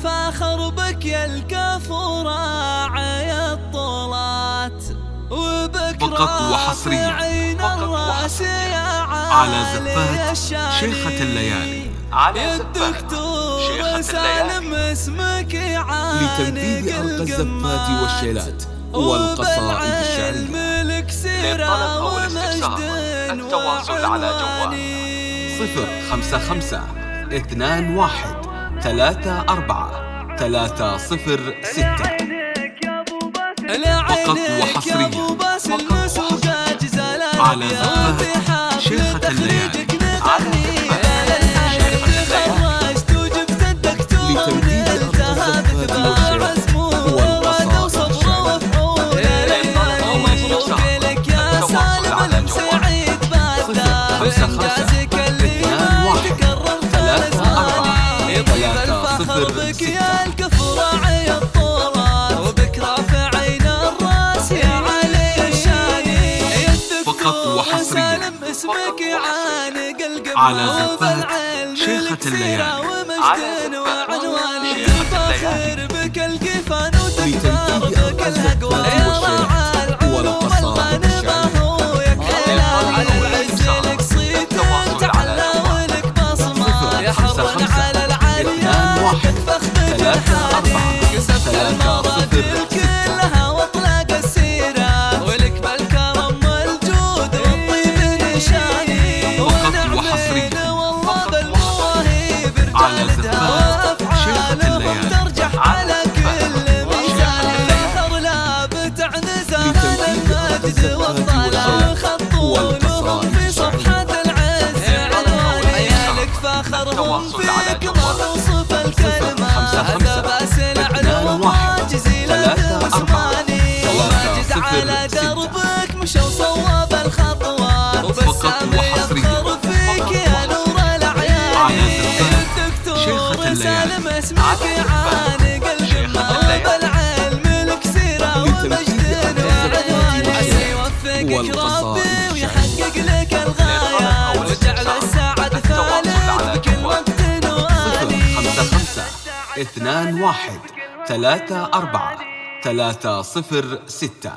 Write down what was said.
الفاخر بك يا الكفو راعي الطولات، فقط وحصريا على زفات شيخة الليالي، الدكتور سالم اسمك يعانق لتنفيذ أرقى الزفات والشيلات والقصائد الشعرية. للطلب أو الاستفسار التواصل على جوال 055 21 34 306. فقط وحصريا على زفات شيخة الليالي، لتنفيذ أرقى الزفات والشيلات والقصائد يا الكفو راعي الطولات، وبك رافع عين الراس يا علي الشاني. فقط وحصريا اسمك يعانق القمر على زفات شيخة الليالي، وعنواني فاخر بك القفان وتكبر بك الهقوى يا والشيلات والقصائد الشعرية. على العز لك صيت تعلى ولك بصمة يحرن على العاليات فخذك الحادي كسبت المراتب كلها واطلاق السيرة ولك بالكرم والجود والطيب نشاني ونعمين والله بالمواهب رجالها وافعالهم ترجح على كل ميزان فخر لا بتعنز اهل المجد والطلع خطولهم في صفحة العز عيالك فاخرهم فيك موصوف الكلمة هذا باس العلوم جزيل الثماني وماجد على دربك مشوا صواب الخطوات وبسام يفخر فيك يا نور الأعيان. الدكتور سالم اسمك يعانق القمة بالعلم لك سيرة ومجد وعنوان عسى يوفقك ربي ويحقق لك الغايات وجعل السعد ثالث بكل وقت وآني. 055 21 34 306.